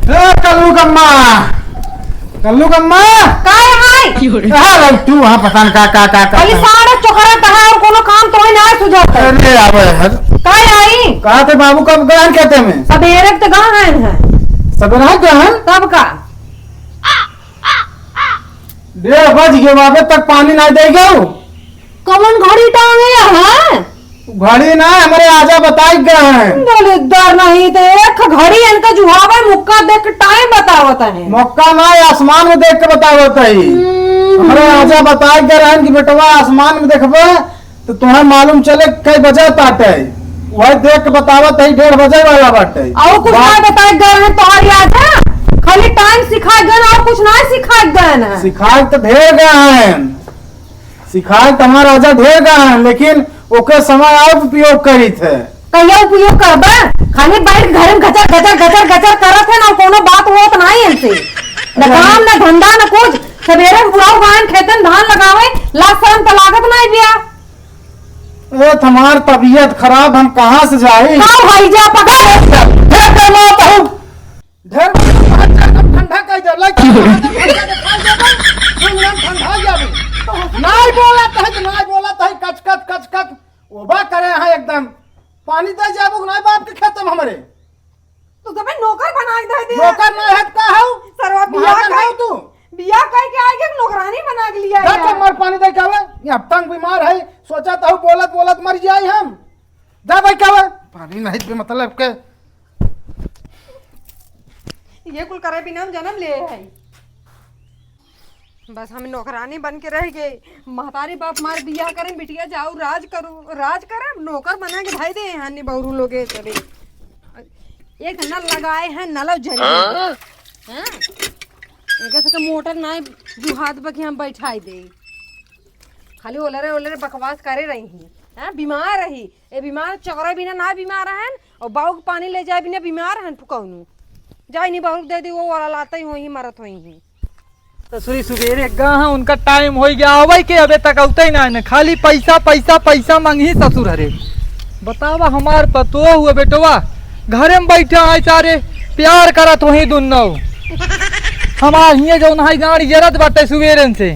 कल्लू कम्मा कल्लू कम्मा काय हाय हां तू वहां पता न का खाली सारा चोकरा कहा और कोनो काम तो ना सुझात अरे आवे काय आई कहा थे बाबू कब गहन कहते में सबेरे तक गहन है सबेरा गहन कब का 1:30 बज गए वापस तक पानी ना देगा कौन घड़ी टांगे है घड़ी ना हमारे आजा बताई गए हैं दलिद्दार नहीं तो एक घड़ी इनका जुहावा मुक्का देख के टाइम बतावत है मौका ना आसमान में देख के बतावत है हमारे आजा बताई गए हैं कि बेटवा आसमान में देखबे तो तुम्हें मालूम चले कई बजे ताटे वही देख के बतावत है 1:30 बजे वाला बाटे और कुछ ना बताए गए हैं तुम्हारी आजा खाली टाइम सिखाए गए और कुछ ना सिखाए गए हैं सिखाए तो ढेर गए हैं सिखाए तो हमारा आजा ढेर गए हैं लेकिन ओके समय और उपयोग करी थे कहिया उपयोग करबे खाली बैठ घर में गचर करत है ना कोनो बात होत नहीं इनसे न काम न धंधा न कुछ सवेरे बुढ़ाऊ गायन खेतन धान लगावे लाख शर्म तो लागत नहीं बिया ए तुम्हार तबीयत खराब हम कहां से जाए का भाई जा पकड़ ढेर करना तो ढेर ठंडा कह दे लाइक ठंडा जावे नहीं बोला तो है कच ओबा करे हैं एकदम पानी दे जाबो नहीं बाप के खेत में हमरे तू तो मैं नौकर बना के दे नौकर नहीं है का हूं सरवा बिया कह के आगे नौकरानी बना के लिया जा मर पानी दे के आवे ये तंग बीमार है सोचा तो बोलत मर जाए हम जा भाई के आवे पानी नहीं पे मतलब के ये कुल करे बिना हम जन्म ले है बस हम नौकरानी बन के रह गए महतारी बाप मार बिया करें बिटिया जाओ राज करे नौकर बना के भाई दे हानि बहुरू लोग चले एक नल लगाए हैं नल जले हैं एक से मोटर ना जो हाथ बकी हम बैठाई दे खाली ओलरे बकवास करे रही हैं बीमार रही ए बीमार चौरा बिना ना बीमार है और बाऊ के पानी ले जाए बिना बीमार है फुकौनू जाए नहीं बाऊ दे दी वो वाला लाता ही वही मरत हुई ससुरी सुबेरे गहा उनका टाइम हो गया अवै के अबे तक औते ही ना खाली पैसा मांगी ससुर हरे बतावा हमार पतो हुआ बेटवा घरे में बैठे आए सारे प्यार करत वही दुन्नो हमार हिये जो नहाई गाड़ी जरत बाटे सुबेरन से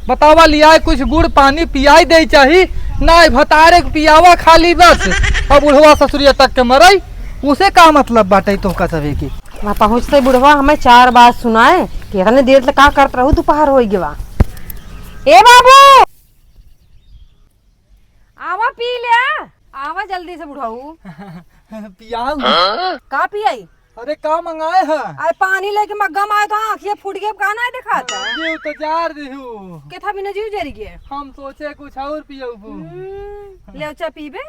बतावा लिया कुछ गुड़ पानी पियाई दे चाही ना भतारे पियावा खाली बस अब बुढ़वा ससुरिया तक के मरई उसे का मतलब बाटे तो का सवे की वहाँ पहुँचते बुढ़वा हमें 4 बात सुनाए कि इतने देर तक का करत रहू दोपहर हो गया ए बाबू आवा पी ले आवा जल्दी से बुढ़ाऊ पियाऊ का पियाई अरे का मंगाए है अरे पानी लेके मग्गा में आए तो आँखिया फूट गए का ना दिखाता जीव तो जार दिहू के था बिना जीव जरी गए हम सोचे कुछ और पियऊ ले अच्छा पीबे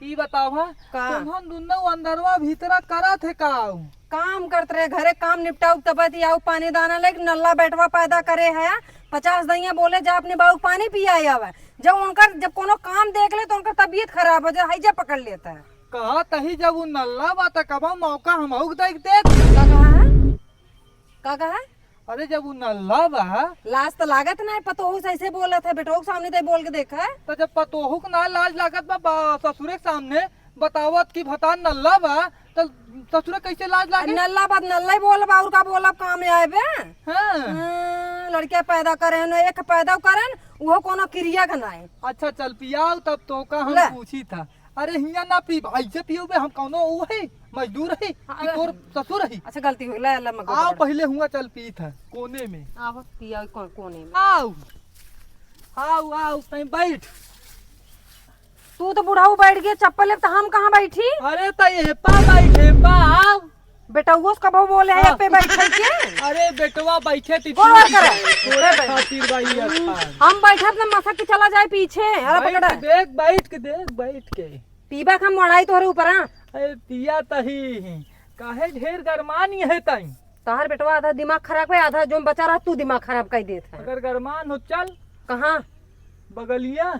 ई बतावा का हम दुन्नो अंदरवा भीतरा करत है काऊ काम करते रहे घरे काम निपटाऊ तबत आओ पानी दाना लेके नल्ला बैठवा पैदा करे है 50 दैया बोले जा अपने बाबू पानी पिया आवे जब कोनो काम देख ले तो उनका तबीयत खराब हो जाए हैजा पकड़ लेता है कहा तही जब वो नल्ला बात कबा मौका हम देख दे का कहा अरे जब वो नल्ला बा लाज तो लागत ना पतोहू से ऐसे बोला था बेटो के सामने तो बोल के देखा तो जब पतोहू को ना लाज लागत बा ससुरे के सामने बतावत की भता नल्ला बा तो ससुरे कैसे लाज लागे नल्ला बात नल्ला ही बोल बा और का बोला काम आए बे हां लड़के पैदा करे न एक पैदा करन वो कोनो क्रिया का ना अच्छा चल पियाओ तब तो का हम पूछी था अरे हिया ना पी ऐसे पियोबे हम कौनो ऊ है मजदूर है कि तोर ससुर है अच्छा गलती हो गई अल्लाह मगर आओ पहले हुआ चल पी था कोने में आओ पिया कोने में आओ तई बैठ तू तो बुढ़ाऊ बैठ गया चप्पल ले तो हम कहां बैठी अरे तई पा बैठे पा आओ बेटा वो कब बोले है पे बैठे के अरे बेटवा बैठे थी बोल करे थोड़े खातिर भाई हम बैठे अपने मसा के चला जाए पीछे अरे पकड़ देख बैठ के पीबा हम मड़ाई तोरे ऊपर हां अरे पिया तही काहे ढेर गरमानी है तई तार बेटवा आधा दिमाग खराब है आधा जो बचा रहा तू दिमाग खराब कर देत है अगर गरमान हो चल कहां बगलिया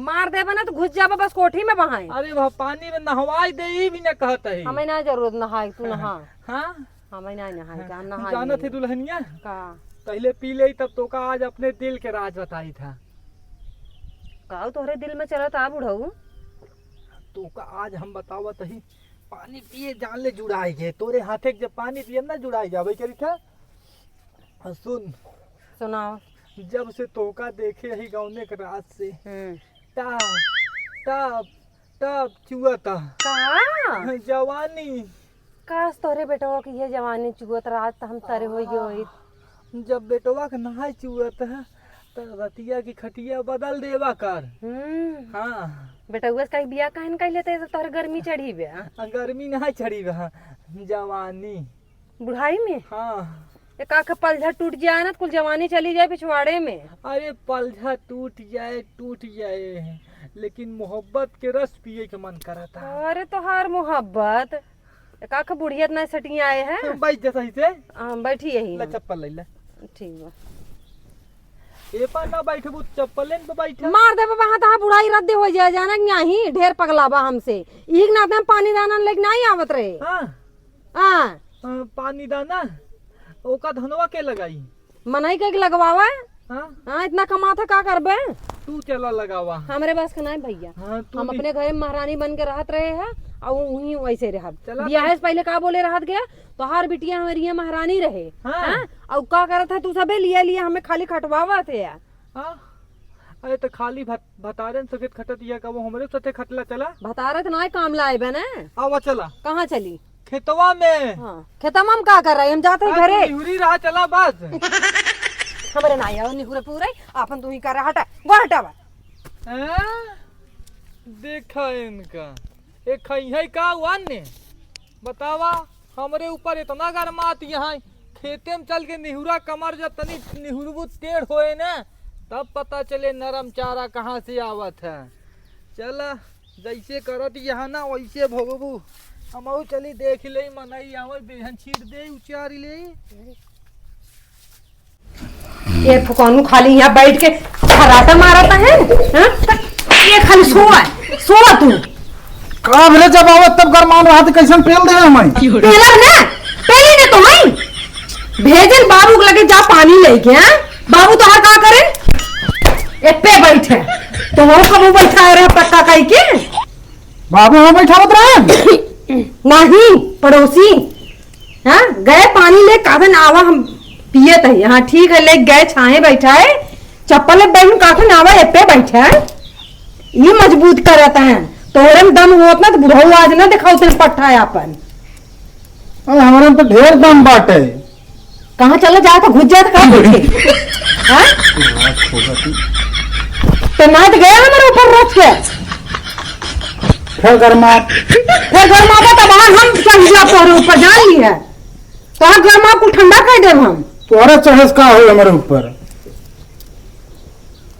मार देबा ना तो घुस जाबा बस कोठी में बहाए अरे वह पानी में नहवाई दे ही भी न कहत है हमें ना जरूरत नहाए तू नहा हां हमें ना नहाए का नहाए जानत है दुल्हनिया का पहले पी ले तब तो का आज अपने दिल के राज बताई था का तोहरे दिल में चला था बुढ़ऊ तो का आज हम बतावत ही पानी पिए जान ले जुड़ाई गे तोरे हाथे के जब पानी पिए ना जुड़ाई जावे करी था। सुन सुनाओ। जब से तोका देखे ही गौने के रात से हम्म। टाप टाप टाप चुआता का जवानी। काश तोरे बेटवा की ये जवानी चुगत रात त हम सारे हो गए। जब बेटवा के नहाय चुआता तो रतिया की खटिया बदल देवा कर। हाँ बेटवा का बिया कहन कह लेते तो तोहर गर्मी चढ़ी बे। गर्मी नहाय चढ़ी बा जवानी बुढ़ाई में हाँ। एक आँख पलझा टूट जाए ना तो कुल जवानी चली जाए पिछवाड़े में। अरे पलझा टूट जाए लेकिन मोहब्बत के रस पिए के मन करता है। अरे तोहार मोहब्बत एक आँख बुढ़ियत ना सटी आए हैं। बैठ जा सही से। बैठी यही ले चप्पल ले ले। ठीक बा। ए पर ना बैठबू चप्पल पे बैठ। मार दे बाबा हाँ बुढ़ाई रद्द हो जाए जाना नहीं ढेर पगला बा हमसे एक ना हम पानी दाना लेके नहीं आवत रहे। हाँ हाँ पानी दाना ओका धनवा के लगाई मनाई के लगवावा। हाँ हाँ इतना कमा था का करबे। तू चला लगावा। हमरे बस का नहीं भैया। हाँ, हम अपने घर में महारानी बन के रहत रहे हैं और वहीं वैसे रहब। चला बियाह से पहले का बोले रहत गया तो हर बिटिया हमारी महारानी रहे। हाँ। और का करत है तू सबे लिए हमें खाली खटवावा थे यार। हाँ अरे तो खाली भतारन सफेद खटत या का वो हमरे साथे खटला चला भतारत ना काम लाए बे ना। आवा चला कहाँ चली खेतवा में। हाँ खेतमा हम का कर रहे हम जाते हैं घरे। निहुरी रहा चला बस। हमारे ना आया निहुरे पूरे अपन तू ही कर रहा हटा वो हटावा। देखा इनका एक खई है का वन ने बतावा हमरे ऊपर इतना गरमात यहाँ खेते में चल के निहुरा कमर जब तनी निहुरबू टेढ़ होए ना तब पता चले नरम चारा कहाँ से आवत है। चला जैसे करत यहाँ ना वैसे भोगबू हम चली देख ले मनई आवे बेहन छीट दे उचारी ले। ये फुकानू खाली यहाँ बैठ के खराटा मारता है। ये खाली सोवा तू का भेले जब आवत तब गरमान रहा कैसन पेल दे हमें पेला ना पेली ने तो हई भेजल बाबू के लगे जा पानी लेके। हां बाबू तो हर का करे एक पे बैठे तो वो कब बैठा रहे पक्का कह के बाबू वहां बैठावत रहे नहीं पड़ोसी। हाँ गए पानी ले काफन आवा हम पिए थे। हाँ ठीक है ले गए छाए बैठा है चप्पल बैठ काफन आवा ए पे बैठा है ये मजबूत करता है तोरे में दम होत ना तो बुढ़ऊ आज ना दिखाओ तेरे पट्टा है अपन। हमारे तो ढेर दम बाटे। कहाँ चला जा तो घुस जाए तो कहाँ घुसे। हाँ तो ना तो गया हमारे ऊपर रच के फिर गरमा तब हम चढ़िया तोहरे ऊपर जान ली है तो गर्मा को ठंडा कर दे हम। तोहरा चहस का हो हमारे ऊपर।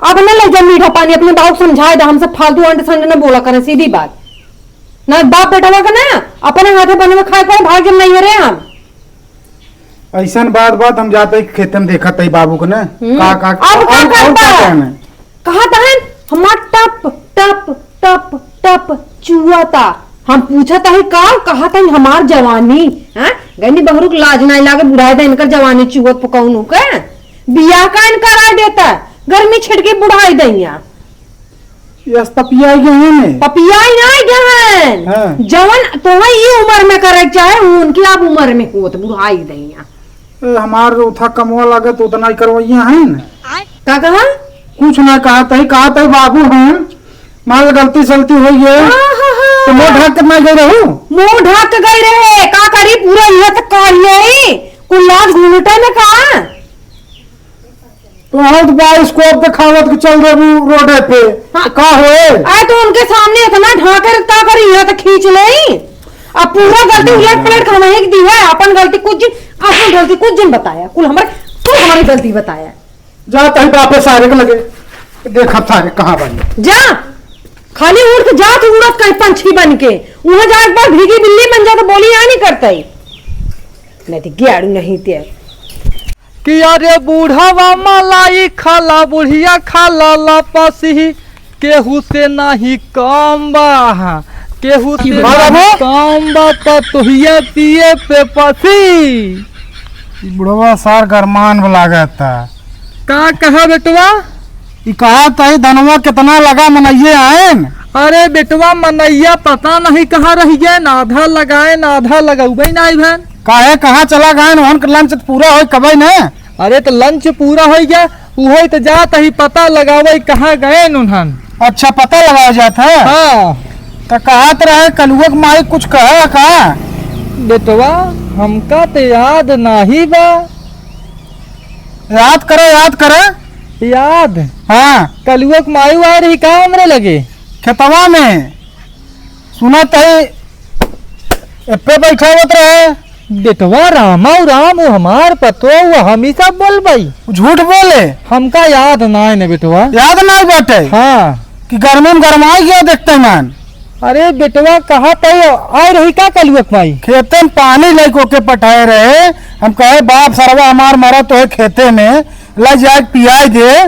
अब न ले जा मीठा पानी अपने बाप समझाए दे हमसे फालतू अंडे संडे न बोला करे सीधी बात ना बाप बेटा का ना अपने हाथे बने में खाए पर भाग्य नहीं रहे हम। ऐसा बात हम जाते खेते में देखा था बाबू को ना का अब क्या करता है कहा था हमार टप टप टप टप चुआता हम पूछा था का कहा था हमार जवानी हैं गनी बहरू लाज नहीं लागे बुढ़ाई था इनकर जवानी चुवत पकाउनु के बिया का इनकर आ देता गर्मी छिड़के बुढ़ाई दैया यस पपिया गए ने पपिया नहीं गहन हाँ। जवन तो ये उम्र में करे चाहे उनकी आप उम्र में होत बुढ़ाई दैया हमार उठा कमवा लगे तो उतना ही करवैया है ना का कहा कुछ ना कहा था बाबू हैं माल गलती सलती हुई है तो मुंह ढक कर मैं गई रहूं मुंह ढक गई रहे का करी पूरा यह तक कहिए कुल लाज घूमटे में कहा तो हम बाइस्कोप पे खावत के चल रहे रोड पे हाँ। का होए आए तो उनके सामने इतना ढाके का करी यह तक खींच ले अब पूरा गलती उलट पलट खाना ही दी है अपन गलती कुछ दिन बताया कुल हमारी गलती बताया जा तही बापे सारे के लगे देखा सारे कहाँ बने जा खाली उड़ के जा तो उड़त कहीं पंछी बन के वहां जा एक बार भीगी बिल्ली बन जा तो बोली यहाँ नहीं करता ही नहीं तो गेड़ू नहीं थे कि अरे बूढ़ावा मलाई खाला बुढ़िया खाला लापसी केहू से नहीं कम बा केहू से नहीं कम बा पतोहिया पिए पे पसी बुढ़वा सार गरमान लागता का कहा बेटवा ई कहा तही धनवा कितना लगा मनइये आए न? अरे बेटवा मनैया पता नहीं कहाँ रह गए, ना आधा लगाए ना आधा लगौबे नहीं भैन। काहे कहाँ चला गए वहन के लंच पूरा हो कबे न? अरे तो लंच पूरा हो गया, वही तो जात ही पता लगावे कहाँ गए उन्हन। अच्छा पता लगाया जाता है। हाँ तो कहत रहे कलुआ के माई कुछ कहा का? बेटवा हमका तो याद नहीं बा। याद करे याद हाँ कलुआ के माई आ रही का हमरे लगे खेतवा में सुनत है एपे बैठा होत रहे। बेटवा रामा राम वो हमार पतो वो हमेशा बोल भाई झूठ बोले हमका याद नहीं न बेटवा। याद नहीं बाटे हाँ कि गर्मी में गरमाई गया देखते मन। अरे बेटवा कहा तो आ रही का कलुआ के माई? खेते में पानी लेको के पटाए रहे। हम कहे बाप सरवा हमार मरा तो है खेते में ले जाए पियाई दे,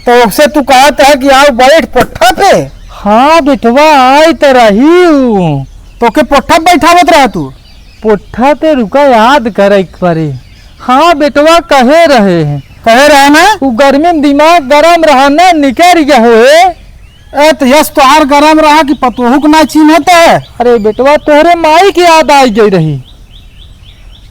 तो उससे तू कहते है कि आओ बैठ पोठा पे। हाँ बेटवा आई तो रही हूँ। तो के पोठा पे बैठावत रहा तू? पुट्ठा पे रुका याद कर एक बारी। हाँ बेटवा कहे रहे हैं कहे रहे ना वो गर्मी में दिमाग गरम रहा ना निकल गया हो। ए तो यस तोहार गरम रहा कि पतोहू के ना चिन्हता है। अरे बेटवा तोहरे माई की याद आई गई रही।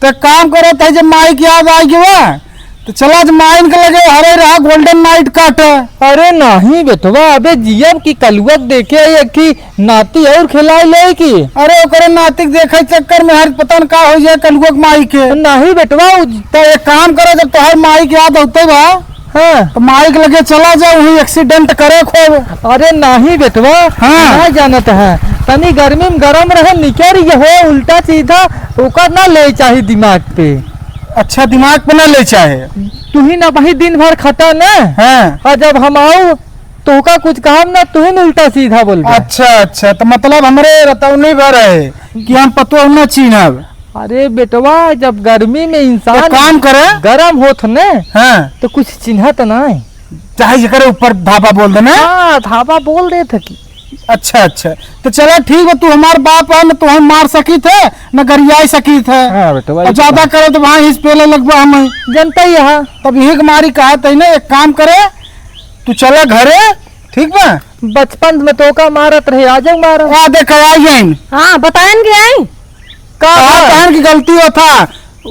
तो काम करो तो जब माई की याद आएगी वह तो चला जब माइन के लगे हरे रहा गोल्डन नाइट काट। अरे नहीं बेटवा अबे जियम की कलुआ देखे एक की नाती और खिलाई ले की। अरे ओकरे नातिक देखे चक्कर में हर पतन का हो जाए कलुआ के माई के। नहीं बेटवा तो एक काम करो जब तोहर माई की याद होते बा हाँ तो माई के लगे चला जाओ वही एक्सीडेंट करे खूब। अरे नहीं बेटवा हाँ। ना जानत है तनी गर्मी में गरम रहे निकल हो उल्टा सीधा ओकर ना ले चाहिए दिमाग पे। अच्छा दिमाग पे ना ले चाहे। तू ही ना वही दिन भर खटा न हाँ। और जब हम आओ तो का कुछ काम ना तू ही उल्टा सीधा बोल गया। अच्छा तो मतलब हमरे रतौनी भर है कि हम पतो न चिन्हब। अरे बेटवा जब गर्मी में तो इंसान काम करे गरम होत न हाँ तो कुछ चिन्हत नहीं। चाहे जकरे ऊपर धापा बोल देना। हाँ धापा बोल रहे थे कि अच्छा तो चला ठीक है, तू हमार बाप है न तो हम मार सकी थे न गरियाई सकी थे। हाँ बेटवा और ज्यादा करे तो वहाँ हिस पेले लगवा हम जनता ही यहाँ तब यही के मारी कहा था ना एक काम करे तू चला घरे ठीक बा। बचपन में तो का मारत रहे आ जाओ मारो। आ देख आई जाइन हाँ बतायन के आई का कहन की गलती हो था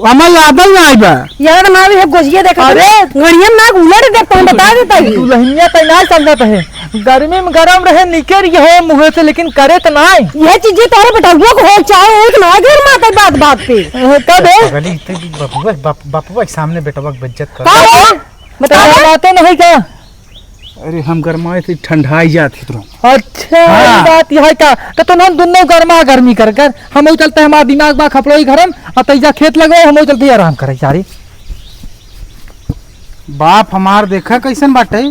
हमार याद में आई बा। यार ना भी है गोजिया देखा। अरे गड़िया में ना उलट देखता हूँ बता देता ही। दुल्हनिया तो ना समझत है गर्मी में गरम रहे निकल हो मुँह से लेकिन करे तो नहीं। यह चीजें तारे बेटुआ को हो चाहे एक ना घर माता बात पे कब बापुआ के सामने बेटवा की बेइज्जत कर। का बता बातें नहीं क्या? अरे हम गरमाए थे ठंडाई जाती तुरंत। अच्छा हाँ। बात यह है का तो ना दोनों गर्मा गर्मी कर कर हम चलते हमारा दिमाग बा खपड़ोई घरम और तैजा खेत लगो हम चलते आराम करे सारी। बाप हमार देखा कैसन बाटे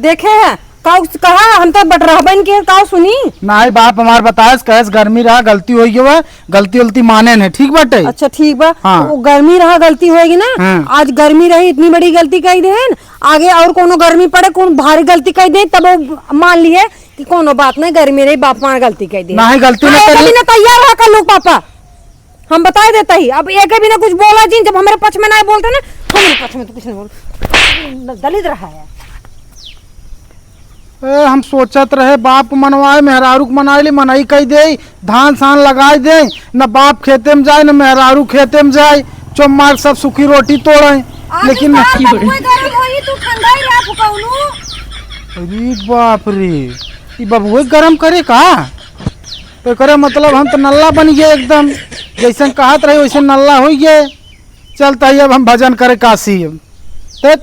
देखे है कहा हम तो बटराबन के का सुनी। नहीं बाप हमार बताएस कहेस गर्मी रहा गलती हो गई गलती उलती माने ने ठीक बाटे। अच्छा ठीक बा हाँ। वो गर्मी रहा गलती होएगी ना। हाँ। आज गर्मी रही इतनी बड़ी गलती कही दे आगे और कोनो गर्मी पड़े कौन भारी गलती कही दे तब वो मान लिए कि कोनो बात नहीं गर्मी रही बाप मार गलती कही दे। नहीं गलती न कभी करी। ना तैयार रहा कर लोग पापा हम बता देता ही। अब एक भी ना कुछ बोला जी जब हमारे पक्ष में नहीं बोलते ना हमारे पक्ष में तो कुछ नहीं बोल दलित रहा है। हम सोचत रहे बाप मनवाए मेहरारू के मनाइली मनाई कही दे धान सान लगाई दे न बाप खेते में जाए न मेहरारू खेते में जाए चुप मार सब सूखी रोटी तोड़े लेकिन अरे बाप रे ये बबुए गरम करे का तो करे मतलब हम तो नल्ला बन गए एकदम जैसे कहत रहे वैसे नल्ला हो गए। चलता ही अब हम भजन करे काशी। तो